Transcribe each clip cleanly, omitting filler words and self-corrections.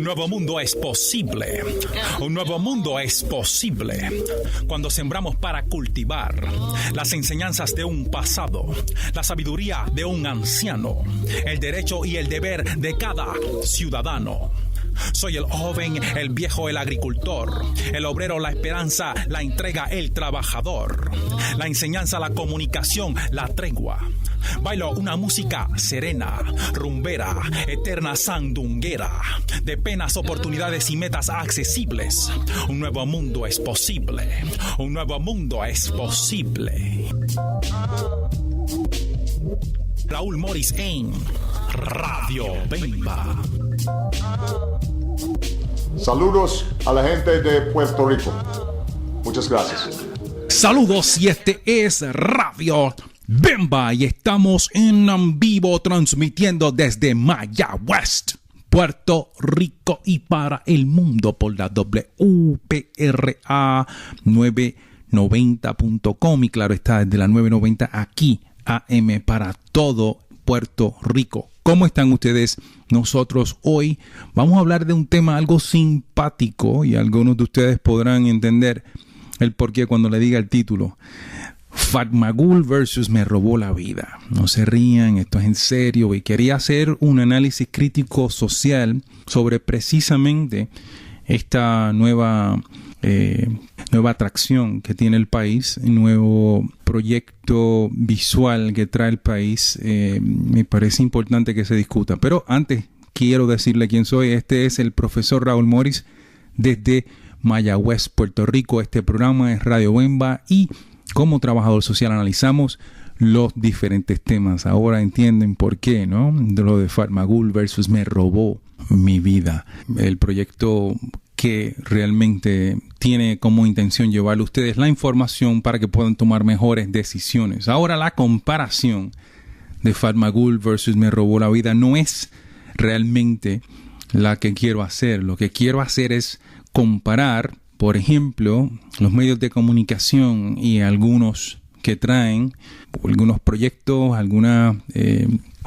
nuevo mundo es posible. Un nuevo mundo es posible cuando sembramos para cultivar las enseñanzas de un pasado, la sabiduría de un anciano, el derecho y el deber de cada ciudadano. Soy el joven, el viejo, el agricultor, el obrero, la esperanza, la entrega, el trabajador, la enseñanza, la comunicación, la tregua. Bailo una música serena, rumbera, eterna sandunguera, de penas, oportunidades y metas accesibles. Un nuevo mundo es posible. Un nuevo mundo es posible. Raúl Morris en Radio Bemba. Saludos a la gente de Puerto Rico. Muchas gracias. Saludos, y este es Radio Bemba y estamos en vivo transmitiendo desde Mayagüez, Puerto Rico y para el mundo por la WPRA 990.com y claro está desde la 990 aquí AM para todo Puerto Rico. ¿Cómo están ustedes? Nosotros hoy vamos a hablar de un tema algo simpático y algunos de ustedes podrán entender el porqué cuando le diga el título. Fatmagul versus Me robó la vida. No se rían, esto es en serio y quería hacer un análisis crítico social sobre precisamente esta nueva atracción que tiene el país, el nuevo proyecto visual que trae el país. Me parece importante que se discuta. Pero antes quiero decirle quién soy. Este es el profesor Raúl Morris desde Mayagüez, Puerto Rico. Este programa es Radio Bemba y como trabajador social analizamos los diferentes temas. Ahora entienden por qué, ¿no? De lo de Fatmagul versus Me robó mi vida. El proyecto que realmente tiene como intención llevarle a ustedes la información para que puedan tomar mejores decisiones. Ahora la comparación de Fatmagul versus Me robó la vida no es realmente la que quiero hacer. Lo que quiero hacer es comparar, por ejemplo, los medios de comunicación y algunos que traen algunos proyectos,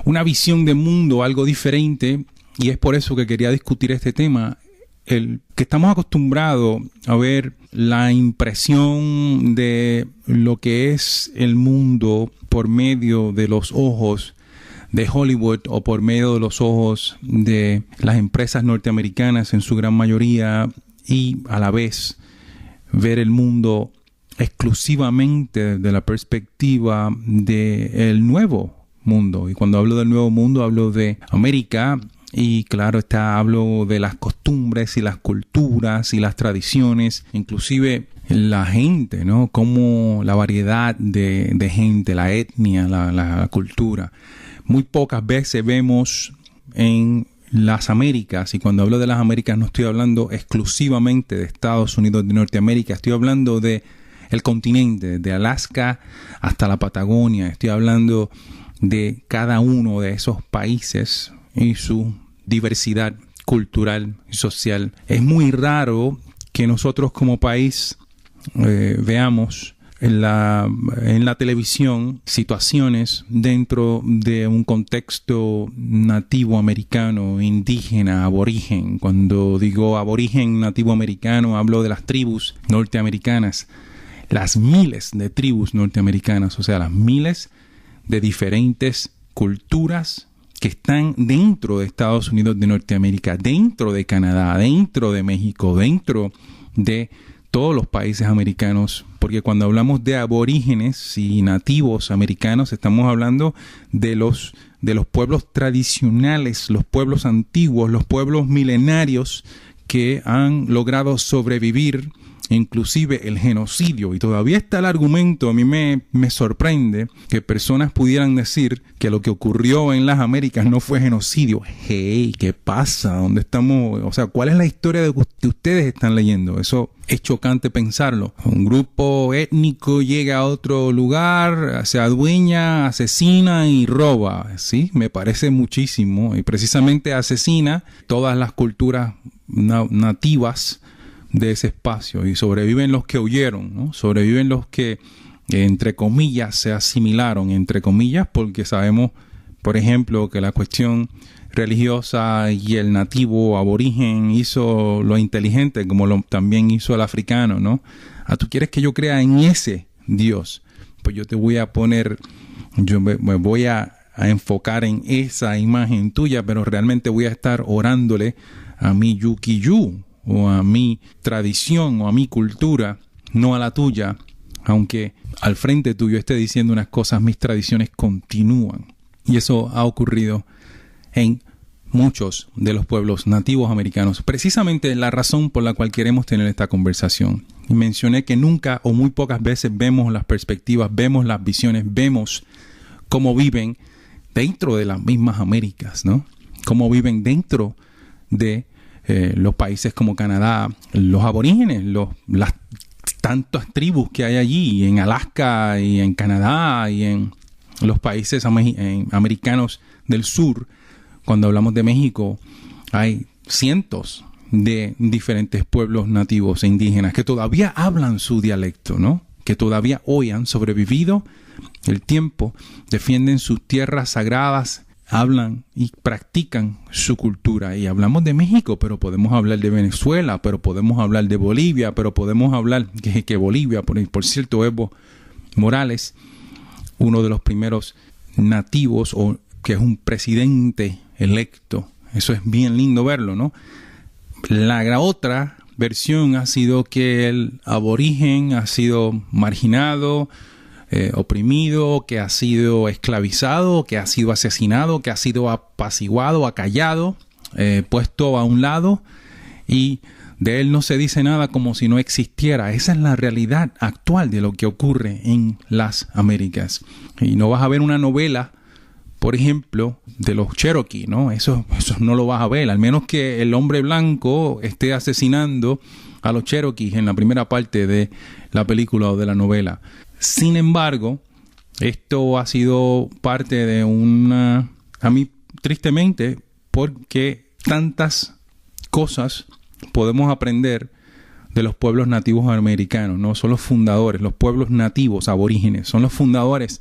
una visión de mundo, algo diferente, y es por eso que quería discutir este tema. El que estamos acostumbrados a ver la impresión de lo que es el mundo por medio de los ojos de Hollywood o por medio de los ojos de las empresas norteamericanas en su gran mayoría, y a la vez ver el mundo exclusivamente desde la perspectiva del nuevo mundo. Y cuando hablo del nuevo mundo hablo de América y claro hablo de las costumbres y las culturas y las tradiciones, inclusive la gente, ¿no? Como la variedad de gente, la etnia, la cultura. Muy pocas veces vemos en las Américas, y cuando hablo de las Américas no estoy hablando exclusivamente de Estados Unidos de Norteamérica, estoy hablando de el continente, de Alaska hasta la Patagonia, estoy hablando de cada uno de esos países y su diversidad cultural y social. Es muy raro que nosotros como país veamos en la televisión situaciones dentro de un contexto nativo americano, indígena, aborigen. Cuando digo aborigen, nativo americano, hablo de las tribus norteamericanas, las miles de tribus norteamericanas, o sea, las miles de diferentes culturas que están dentro de Estados Unidos de Norteamérica, dentro de Canadá, dentro de México, dentro de todos los países americanos, porque cuando hablamos de aborígenes y nativos americanos estamos hablando de los pueblos tradicionales, los pueblos antiguos, los pueblos milenarios que han logrado sobrevivir inclusive el genocidio. Y todavía está el argumento, a mí me sorprende que personas pudieran decir que lo que ocurrió en las Américas no fue genocidio. Hey, ¿qué pasa? ¿Dónde estamos? O sea, ¿cuál es la historia de que ustedes están leyendo? Eso es chocante pensarlo. Un grupo étnico llega a otro lugar, se adueña, asesina y roba. Sí, me parece muchísimo. Y precisamente asesina todas las culturas nativas de ese espacio, y sobreviven los que huyeron, ¿no? Sobreviven los que, entre comillas, se asimilaron, entre comillas, porque sabemos, por ejemplo, que la cuestión religiosa y el nativo aborigen hizo lo inteligente, como también hizo el africano, ¿no? Tú quieres que yo crea en ese Dios, pues yo te voy a poner, yo me voy a enfocar en esa imagen tuya, pero realmente voy a estar orándole a mi yuki-yu, o a mi tradición, o a mi cultura, no a la tuya, aunque al frente tuyo esté diciendo unas cosas, mis tradiciones continúan. Y eso ha ocurrido en muchos de los pueblos nativos americanos. Precisamente la razón por la cual queremos tener esta conversación. Y mencioné que nunca o muy pocas veces vemos las perspectivas, vemos las visiones, vemos cómo viven dentro de las mismas Américas, ¿no? Cómo viven dentro de los países como Canadá, los aborígenes, las tantas tribus que hay allí, en Alaska y en Canadá y en los países americanos del sur. Cuando hablamos de México, hay cientos de diferentes pueblos nativos e indígenas que todavía hablan su dialecto, ¿no? Que todavía hoy han sobrevivido el tiempo, defienden sus tierras sagradas, hablan y practican su cultura. Y hablamos de México, pero podemos hablar de Venezuela, pero podemos hablar de Bolivia, pero podemos hablar que Bolivia, por cierto, Evo Morales, uno de los primeros nativos, o que es un presidente electo. Eso es bien lindo verlo, ¿no? La otra versión ha sido que el aborigen ha sido marginado, oprimido, que ha sido esclavizado, que ha sido asesinado, que ha sido apaciguado, acallado, puesto a un lado, y de él no se dice nada, como si no existiera. Esa es la realidad actual de lo que ocurre en las Américas. Y no vas a ver una novela, por ejemplo, de los Cherokee, ¿no? Eso no lo vas a ver, al menos que el hombre blanco esté asesinando a los Cherokees en la primera parte de la película o de la novela. Sin embargo, esto ha sido parte de a mí tristemente, porque tantas cosas podemos aprender de los pueblos nativos americanos, ¿no? Son los fundadores, los pueblos nativos aborígenes, son los fundadores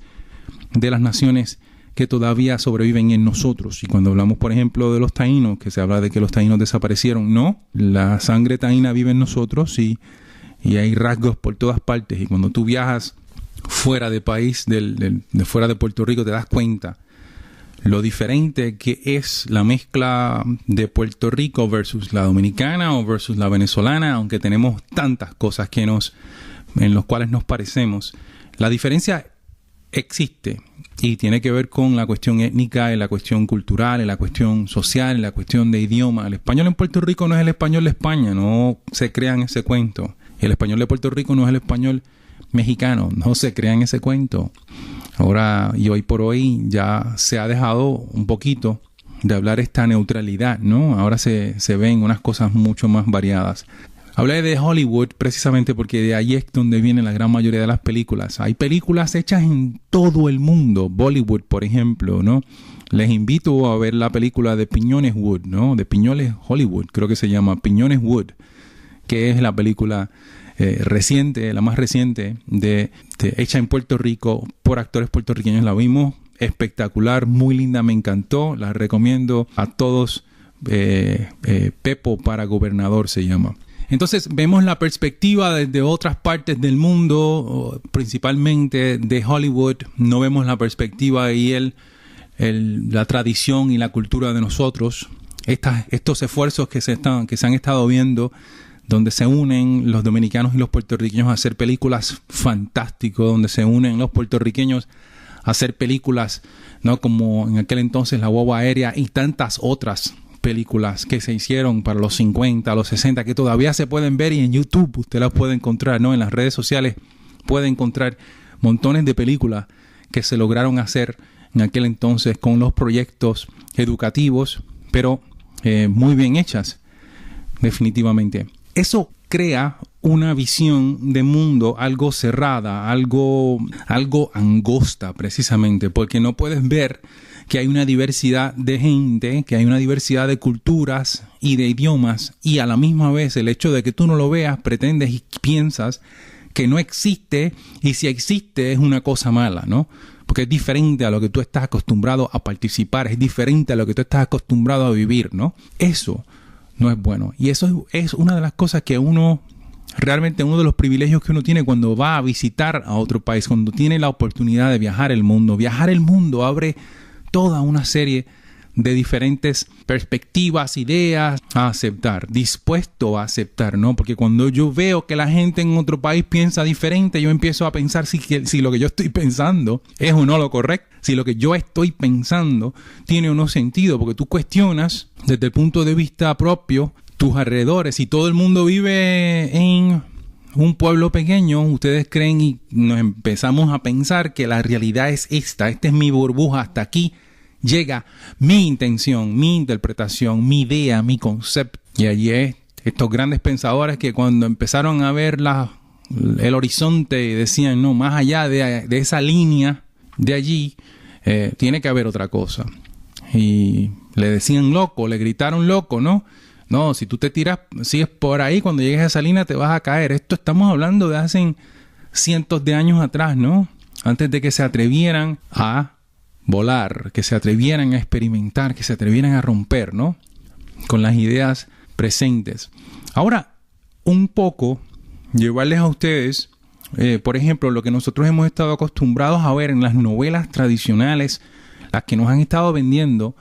de las naciones que todavía sobreviven en nosotros. Y cuando hablamos, por ejemplo, de los taínos, que se habla de que los taínos desaparecieron, no, la sangre taína vive en nosotros y hay rasgos por todas partes. Y cuando tú viajas fuera de país, de fuera de Puerto Rico, te das cuenta lo diferente que es la mezcla de Puerto Rico versus la dominicana o versus la venezolana, aunque tenemos tantas cosas en los cuales nos parecemos. La diferencia existe y tiene que ver con la cuestión étnica, en la cuestión cultural, en la cuestión social, en la cuestión de idioma. El español en Puerto Rico no es el español de España, no se crean ese cuento. El español de Puerto Rico no es el español mexicano, no se crean ese cuento. Ahora y hoy por hoy ya se ha dejado un poquito de hablar esta neutralidad, ¿no? Ahora se ven unas cosas mucho más variadas. Hablé de Hollywood precisamente porque de ahí es donde viene la gran mayoría de las películas. Hay películas hechas en todo el mundo. Bollywood, por ejemplo, ¿no? Les invito a ver la película de Piñones Wood, ¿no? De Piñones Hollywood, creo que se llama Piñones Wood, que es la película reciente, la más reciente, hecha en Puerto Rico por actores puertorriqueños. La vimos, espectacular, muy linda, me encantó. La recomiendo a todos. Pepo para gobernador se llama. Entonces vemos la perspectiva desde otras partes del mundo, principalmente de Hollywood. No vemos la perspectiva y la tradición y la cultura de nosotros. Estos esfuerzos que se han estado viendo, donde se unen los dominicanos y los puertorriqueños a hacer películas fantásticas, donde se unen los puertorriqueños a hacer películas, ¿no? Como en aquel entonces La Guagua Aérea y tantas otras películas que se hicieron para los 50, los 60, que todavía se pueden ver y en YouTube usted las puede encontrar, ¿no? En las redes sociales puede encontrar montones de películas que se lograron hacer en aquel entonces con los proyectos educativos, pero muy bien hechas, definitivamente. Eso crea una visión de mundo algo cerrada, algo angosta precisamente, porque no puedes ver que hay una diversidad de gente, que hay una diversidad de culturas y de idiomas, y a la misma vez el hecho de que tú no lo veas, pretendes y piensas que no existe, y si existe es una cosa mala, ¿no? Porque porque es diferente a lo que tú estás acostumbrado a participar, es diferente a lo que tú estás acostumbrado a vivir, ¿no? Eso no es bueno. Y eso es una de las cosas que realmente uno de los privilegios que uno tiene cuando va a visitar a otro país, cuando tiene la oportunidad de viajar el mundo. Viajar el mundo abre toda una serie de diferentes perspectivas, ideas a aceptar, dispuesto a aceptar, ¿no? Porque cuando yo veo que la gente en otro país piensa diferente, yo empiezo a pensar si lo que yo estoy pensando es o no lo correcto, si lo que yo estoy pensando tiene o no sentido, porque tú cuestionas desde el punto de vista propio tus alrededores. Si todo el mundo vive en un pueblo pequeño, ustedes creen y nos empezamos a pensar que la realidad es esta es mi burbuja, hasta aquí llega mi intención, mi interpretación, mi idea, mi concepto. Y allí estos grandes pensadores que cuando empezaron a ver el horizonte decían, no, más allá de esa línea de allí, tiene que haber otra cosa. Y le decían loco, le gritaron loco, ¿no? No, si tú te tiras, sigues por ahí, cuando llegues a esa línea te vas a caer. Esto estamos hablando de hace cientos de años atrás, ¿no? Antes de que se atrevieran a volar, que se atrevieran a experimentar, que se atrevieran a romper, ¿no? Con las ideas presentes. Ahora, un poco, llevarles a ustedes, por ejemplo, lo que nosotros hemos estado acostumbrados a ver en las novelas tradicionales, las que nos han estado vendiendo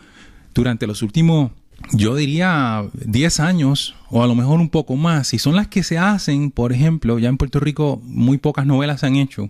durante los últimos, yo diría, 10 años, o a lo mejor un poco más, y son las que se hacen, por ejemplo, ya en Puerto Rico muy pocas novelas se han hecho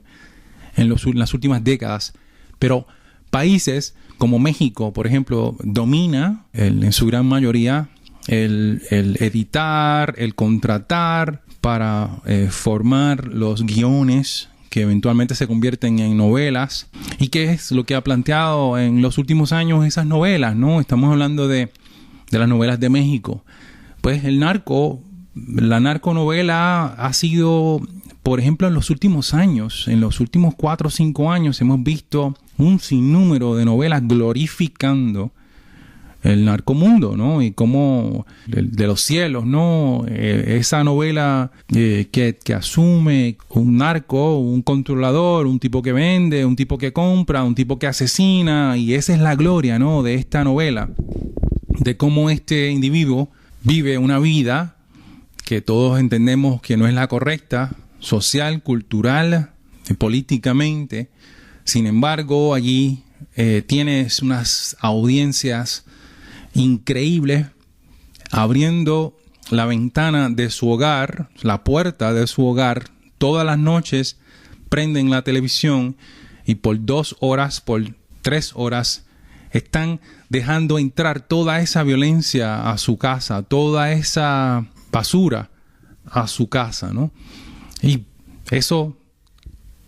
en las últimas décadas, pero países como México, por ejemplo, domina en su gran mayoría el editar, el contratar para formar los guiones que eventualmente se convierten en novelas. ¿Y qué es lo que ha planteado en los últimos años esas novelas, no? Estamos hablando de las novelas de México. Pues la narconovela ha sido, por ejemplo, en los últimos años, en los últimos 4 o 5 años, hemos visto un sinnúmero de novelas glorificando el narcomundo, ¿no? Y como de los cielos, ¿no? Esa novela que asume un narco, un controlador, un tipo que vende, un tipo que compra, un tipo que asesina, y esa es la gloria, ¿no? De esta novela, de cómo este individuo vive una vida que todos entendemos que no es la correcta, social, cultural, políticamente. Sin embargo, allí tienes unas audiencias increíbles abriendo la ventana de su hogar, la puerta de su hogar, todas las noches prenden la televisión y por 2 horas, por 3 horas, están dejando entrar toda esa violencia a su casa, toda esa basura a su casa, ¿no? Y eso,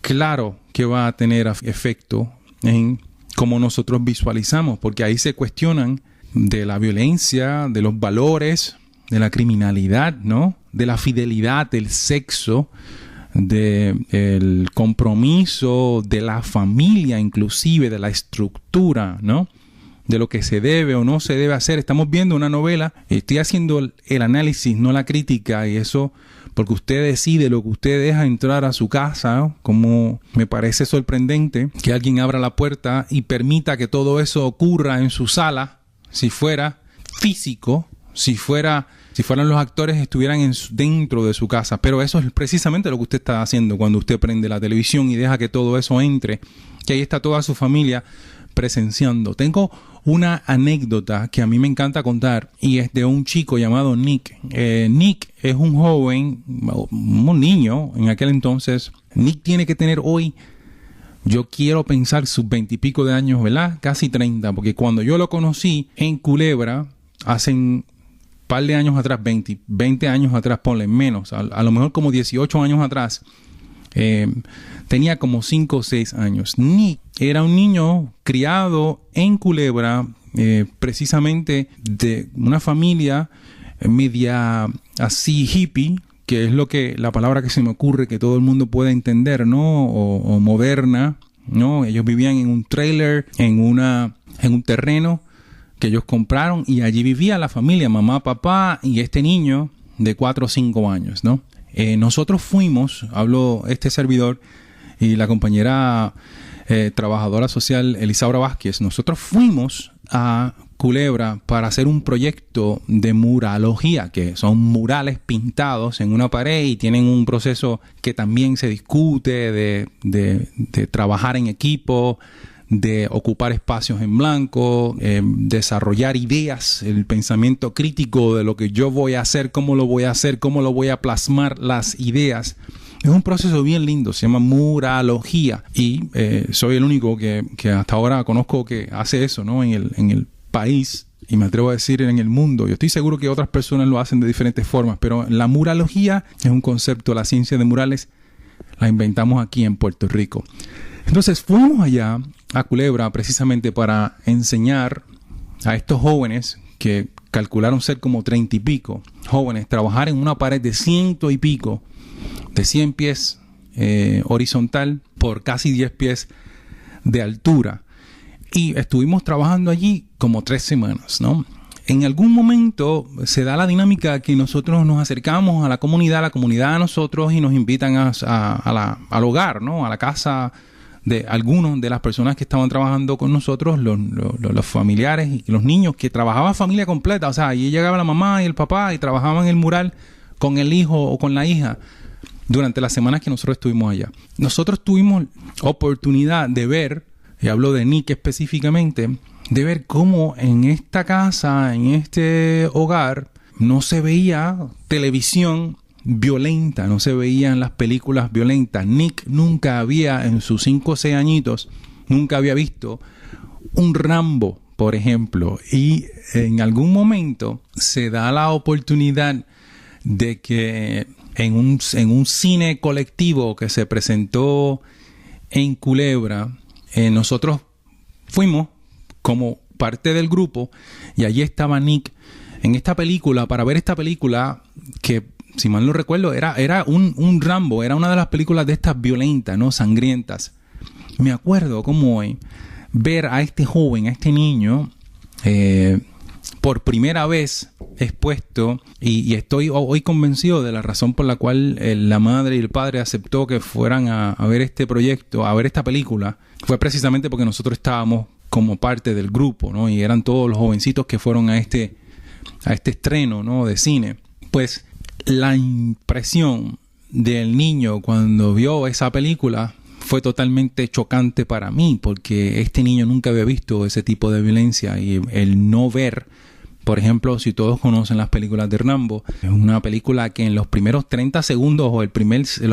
claro que va a tener efecto en cómo nosotros visualizamos, porque ahí se cuestionan de la violencia, de los valores, de la criminalidad, ¿no? De la fidelidad, del sexo, del compromiso, de la familia, inclusive de la estructura, ¿no? De lo que se debe o no se debe hacer. Estamos viendo una novela, estoy haciendo el análisis, no la crítica, y eso porque usted decide lo que usted deja entrar a su casa, ¿no? Como me parece sorprendente que alguien abra la puerta y permita que todo eso ocurra en su sala. Si fuera físico, si fueran los actores estuvieran dentro de su casa. Pero eso es precisamente lo que usted está haciendo cuando usted prende la televisión y deja que todo eso entre, que ahí está toda su familia presenciando. Tengo una anécdota que a mí me encanta contar y es de un chico llamado Nick. Nick es un joven, un niño en aquel entonces. Nick tiene que tener hoy, yo quiero pensar, sus 20 y pico de años, ¿verdad? Casi 30, porque cuando yo lo conocí en Culebra, hace un par de años atrás, 20 años atrás, ponle menos, a lo mejor como 18 años atrás, tenía como 5 o 6 años. Nick era un niño criado en Culebra, precisamente de una familia media así hippie, que es la palabra que se me ocurre que todo el mundo puede entender, ¿no? O moderna, ¿no? Ellos vivían en un trailer, en un terreno que ellos compraron, y allí vivía la familia, mamá, papá y este niño de 4 o 5 años, ¿no? Nosotros fuimos, hablo este servidor y la compañera trabajadora social Elisaura Vázquez, nosotros fuimos a Culebra para hacer un proyecto de muralogía, que son murales pintados en una pared y tienen un proceso que también se discute de trabajar en equipo, de ocupar espacios en blanco, desarrollar ideas, el pensamiento crítico de lo que yo voy a hacer, cómo lo voy a hacer, cómo lo voy a plasmar las ideas. Es un proceso bien lindo, se llama muralogía y soy el único que hasta ahora conozco que hace eso, ¿no? En el país, y me atrevo a decir en el mundo. Yo estoy seguro que otras personas lo hacen de diferentes formas, pero la muralogía es un concepto, la ciencia de murales la inventamos aquí en Puerto Rico. Entonces fuimos allá a Culebra precisamente para enseñar a estos jóvenes que calcularon ser como 30 y pico jóvenes, trabajar en una pared de 100 y pico, de 100 pies horizontal por casi 10 pies de altura. Y estuvimos trabajando allí como 3 semanas, ¿no? En algún momento se da la dinámica que nosotros nos acercamos a la comunidad a nosotros y nos invitan al hogar, ¿no? A la casa de algunos de las personas que estaban trabajando con nosotros, los familiares y los niños, que trabajaban familia completa. O sea, allí llegaba la mamá y el papá y trabajaban el mural con el hijo o con la hija durante las semanas que nosotros estuvimos allá. Nosotros tuvimos oportunidad de ver, y hablo de Nick específicamente, de ver cómo en esta casa, en este hogar, no se veía televisión violenta, no se veían las películas violentas. Nick nunca había, en sus 5 o 6 añitos, nunca había visto un Rambo, por ejemplo. Y en algún momento se da la oportunidad de que en un cine colectivo que se presentó en Culebra, nosotros fuimos como parte del grupo y allí estaba Nick en esta película para ver esta película que, si mal no recuerdo, era un Rambo, era una de las películas de estas violentas, ¿no? Sangrientas. Me acuerdo como hoy ver a este joven, a este niño, por primera vez expuesto, y estoy hoy convencido de la razón por la cual la madre y el padre aceptó que fueran a ver este proyecto, a ver esta película, fue precisamente porque nosotros estábamos como parte del grupo, ¿no? Y eran todos los jovencitos que fueron a este estreno, ¿no? De cine. Pues la impresión del niño cuando vio esa película fue totalmente chocante para mí, porque este niño nunca había visto ese tipo de violencia, y el no ver, por ejemplo, si todos conocen las películas de Rambo, es una película que en los primeros 30 segundos o los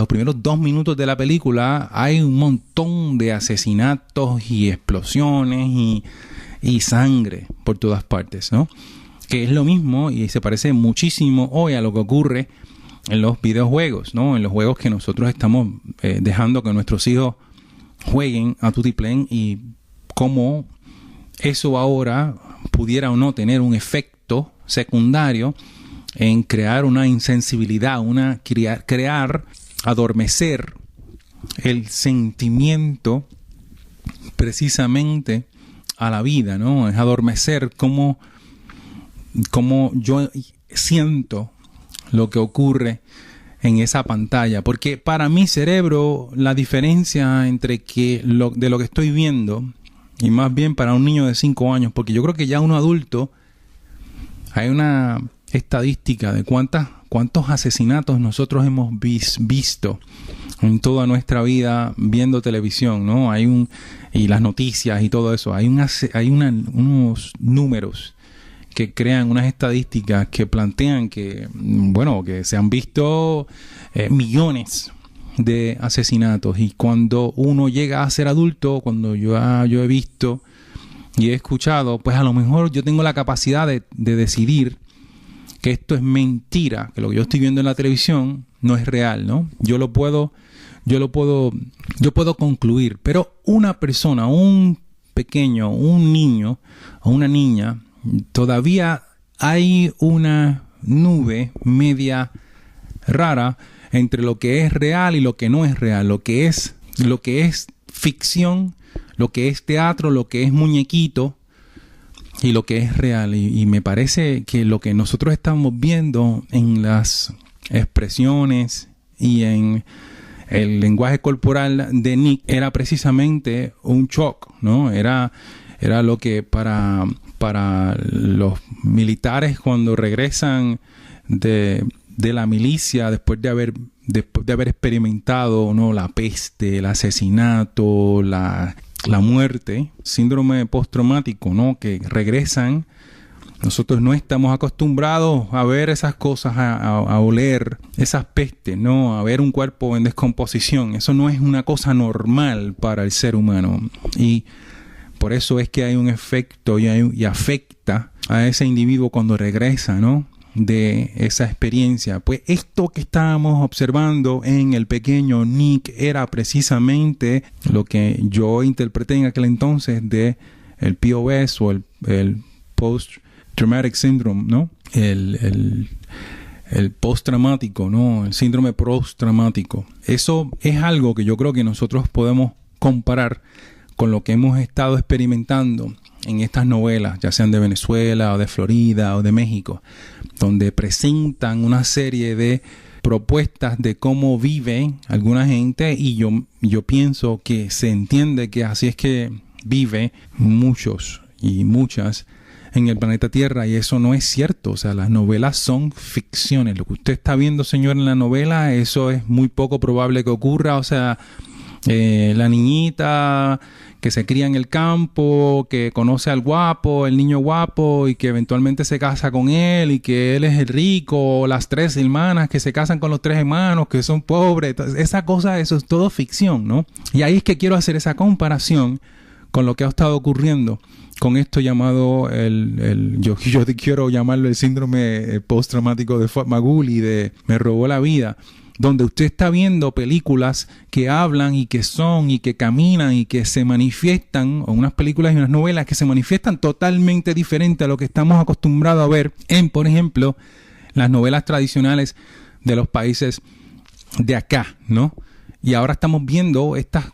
primeros 2 minutos de la película hay un montón de asesinatos y explosiones y sangre por todas partes, ¿no? Que es lo mismo y se parece muchísimo hoy a lo que ocurre en los videojuegos, ¿no? En los juegos que nosotros estamos dejando que nuestros hijos jueguen a tutiplén, y cómo eso ahora pudiera o no tener un efecto secundario en crear una insensibilidad, crear, adormecer el sentimiento precisamente a la vida, ¿no? Es adormecer como yo siento lo que ocurre en esa pantalla, porque para mi cerebro la diferencia entre de lo que estoy viendo, y más bien para un niño de 5 años, porque yo creo que ya uno adulto, hay una estadística de cuántos asesinatos nosotros hemos visto en toda nuestra vida viendo televisión, ¿no? Y las noticias y todo eso. Hay unos números que crean unas estadísticas que plantean que se han visto millones de asesinatos, y cuando uno llega a ser adulto, cuando yo he visto y he escuchado, pues a lo mejor yo tengo la capacidad de decidir que esto es mentira, que lo que yo estoy viendo en la televisión no es real, ¿no? Yo puedo concluir, pero una persona, un pequeño, un niño o una niña, todavía hay una nube media rara entre lo que es real y lo que no es real, lo que es ficción, lo que es teatro, lo que es muñequito y lo que es real. Y me parece que lo que nosotros estamos viendo en las expresiones y en el lenguaje corporal de Nick era precisamente un shock, ¿no? Era lo que para los militares cuando regresan de la milicia después de haber experimentado, ¿no?, la peste, el asesinato, la muerte, síndrome postraumático, ¿no?, que regresan. Nosotros no estamos acostumbrados a ver esas cosas, a oler esas pestes, ¿no?, a ver un cuerpo en descomposición. Eso no es una cosa normal para el ser humano. Y por eso es que hay un efecto y afecta a ese individuo cuando regresa, ¿no?, de esa experiencia. Pues esto que estábamos observando en el pequeño Nick era precisamente lo que yo interpreté en aquel entonces de el POS o el Post-Traumatic Syndrome, ¿no? El postraumático, ¿no? El síndrome postraumático. Eso es algo que yo creo que nosotros podemos comparar con lo que hemos estado experimentando en estas novelas, ya sean de Venezuela o de Florida o de México, donde presentan una serie de propuestas de cómo vive alguna gente, y yo pienso que se entiende que así es que vive muchos y muchas en el planeta Tierra, y eso no es cierto. O sea, las novelas son ficciones. Lo que usted está viendo, señor, en la novela, eso es muy poco probable que ocurra. O sea, la niñita que se cría en el campo, que conoce al guapo, el niño guapo, y que eventualmente se casa con él, y que él es el rico, o las 3 hermanas que se casan con los 3 hermanos que son pobres. Entonces, esa cosa, eso es todo ficción, ¿no? Y ahí es que quiero hacer esa comparación con lo que ha estado ocurriendo con esto llamado yo quiero llamarlo el síndrome postraumático de Fatmagul y de Me robó la vida, donde usted está viendo películas que hablan y que son y que caminan y que se manifiestan, o unas películas y unas novelas que se manifiestan totalmente diferente a lo que estamos acostumbrados a ver en, por ejemplo, las novelas tradicionales de los países de acá, ¿no? Y ahora estamos viendo estas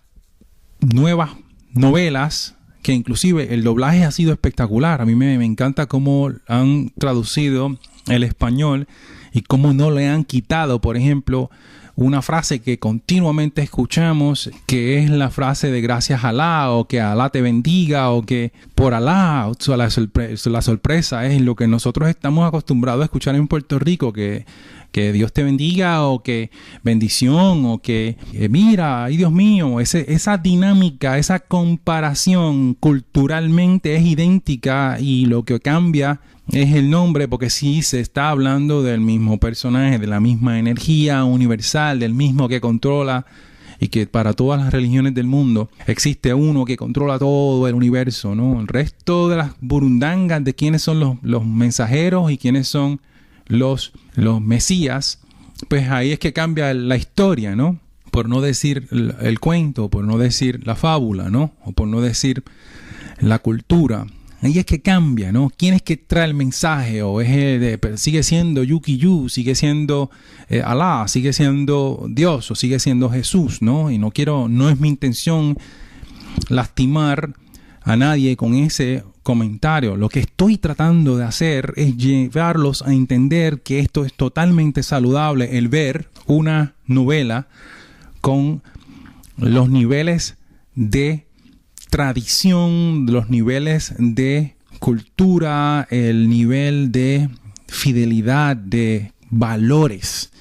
nuevas novelas que inclusive el doblaje ha sido espectacular. A mí me encanta cómo han traducido el español y cómo no le han quitado, por ejemplo, una frase que continuamente escuchamos, que es la frase de gracias a Alá, o que Alá te bendiga, o que por Alá. O sea, la sorpresa es lo que nosotros estamos acostumbrados a escuchar en Puerto Rico, que Dios te bendiga, o que bendición, o que mira, ay Dios mío. Esa dinámica, esa comparación culturalmente es idéntica, y lo que cambia es el nombre, porque sí se está hablando del mismo personaje, de la misma energía universal, del mismo que controla, y que para todas las religiones del mundo existe uno que controla todo el universo, ¿no? El resto de las burundangas de quiénes son los mensajeros y quiénes son los mesías, pues ahí es que cambia la historia, ¿no? Por no decir el cuento, por no decir la fábula, ¿no? O por no decir la cultura. Ahí es que cambia, ¿no? ¿Quién es que trae el mensaje? O sigue siendo Yuki-Yu, sigue siendo Alá, sigue siendo Dios, o sigue siendo Jesús, ¿no? Y no es mi intención lastimar a nadie con ese comentario. Lo que estoy tratando de hacer es llevarlos a entender que esto es totalmente saludable, el ver una novela con los niveles de tradición, los niveles de cultura, el nivel de fidelidad, de valores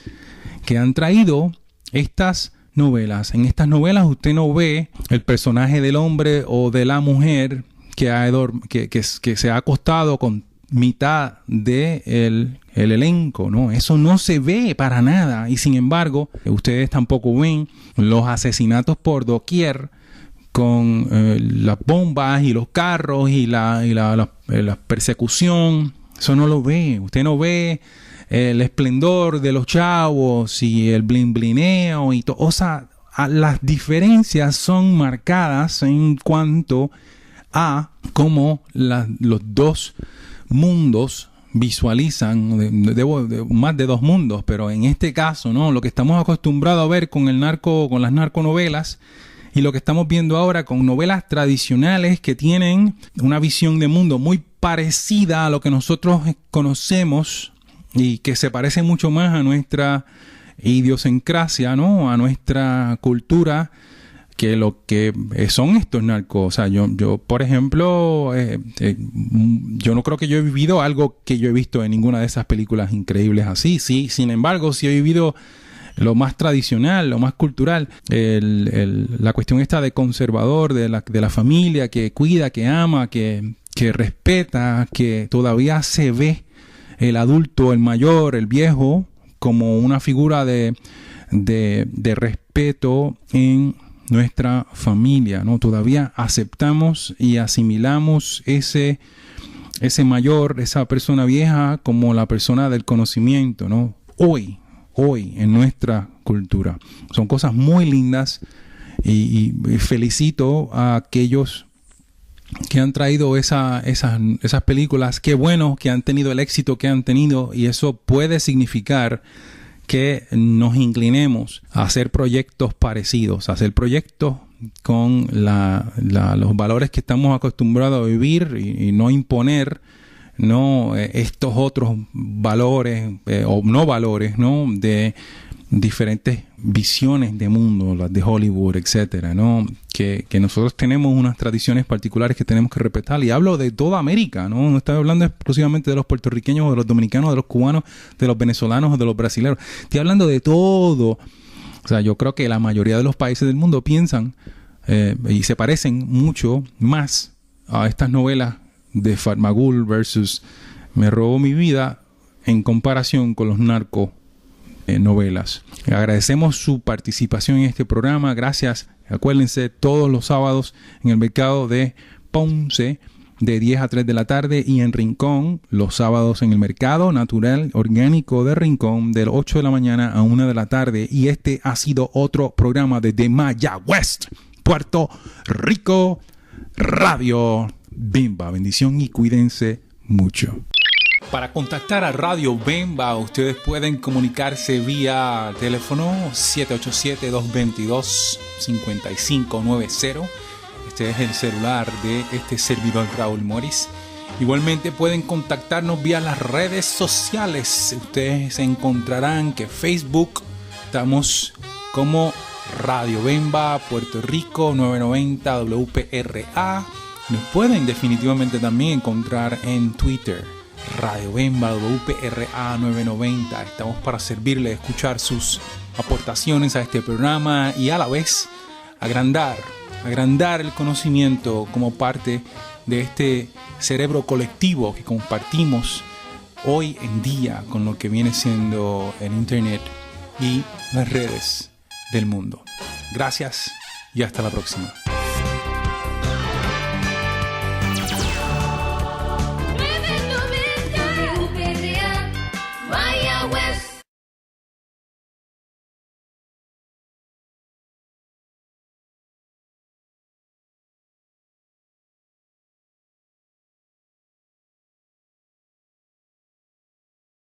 que han traído estas novelas. En estas novelas usted no ve el personaje del hombre o de la mujer que se ha acostado con mitad de el elenco, ¿no? Eso no se ve para nada, y sin embargo ustedes tampoco ven los asesinatos por doquier, con las bombas y los carros y la persecución. Eso no lo ve. Usted no ve el esplendor de los chavos y el blineo y todo. O sea, las diferencias son marcadas en cuanto a cómo los dos mundos visualizan, más de dos mundos, pero en este caso, ¿no? Lo que estamos acostumbrados a ver con las narconovelas, y lo que estamos viendo ahora con novelas tradicionales que tienen una visión de mundo muy parecida a lo que nosotros conocemos, y que se parece mucho más a nuestra idiosincrasia, ¿no?, a nuestra cultura, que lo que son estos narcos. O sea, yo por ejemplo, yo no creo que yo he vivido algo que yo he visto en ninguna de esas películas increíbles así. Sí, sin embargo, sí he vivido lo más tradicional, lo más cultural, la cuestión esta de conservador, de la familia que cuida, que ama, que respeta, que todavía se ve el adulto, el mayor, el viejo, como una figura de respeto en nuestra familia, ¿no? Todavía aceptamos y asimilamos ese mayor, esa persona vieja, como la persona del conocimiento, ¿no? Hoy en nuestra cultura. Son cosas muy lindas y felicito a aquellos que han traído esas películas. Qué bueno que han tenido el éxito que han tenido, y eso puede significar que nos inclinemos a hacer proyectos parecidos, a hacer proyectos con los valores que estamos acostumbrados a vivir y no imponer, ¿no?, estos otros valores o no valores, ¿no?, de diferentes visiones de mundo, las de Hollywood, etcétera, ¿no? Que nosotros tenemos unas tradiciones particulares que tenemos que respetar, y hablo de toda América, no estoy hablando exclusivamente de los puertorriqueños, o de los dominicanos, de los cubanos, de los venezolanos o de los brasileños. Estoy hablando de todo. O sea, yo creo que la mayoría de los países del mundo piensan y se parecen mucho más a estas novelas de Fatmagul versus Me robó mi vida, en comparación con los narcos novelas. Agradecemos su participación en este programa. Gracias. Acuérdense, todos los sábados en el mercado de Ponce de 10 a 3 de la tarde, y en Rincón los sábados en el mercado natural orgánico de Rincón de 8 de la mañana a 1 de la tarde. Y este ha sido otro programa de Mayagüez, Puerto Rico, Radio Bemba. Bendición y cuídense mucho. Para contactar a Radio Bemba, ustedes pueden comunicarse vía teléfono 787-222-5590. Este es el celular de este servidor Raúl Morris. Igualmente pueden contactarnos vía las redes sociales. Ustedes encontrarán que Facebook estamos como Radio Bemba Puerto Rico 990 WPRA. Nos pueden definitivamente también encontrar en Twitter, Radio Bemba WPRA 990. Estamos para servirle, escuchar sus aportaciones a este programa y a la vez agrandar el conocimiento como parte de este cerebro colectivo que compartimos hoy en día con lo que viene siendo el Internet y las redes del mundo. Gracias y hasta la próxima.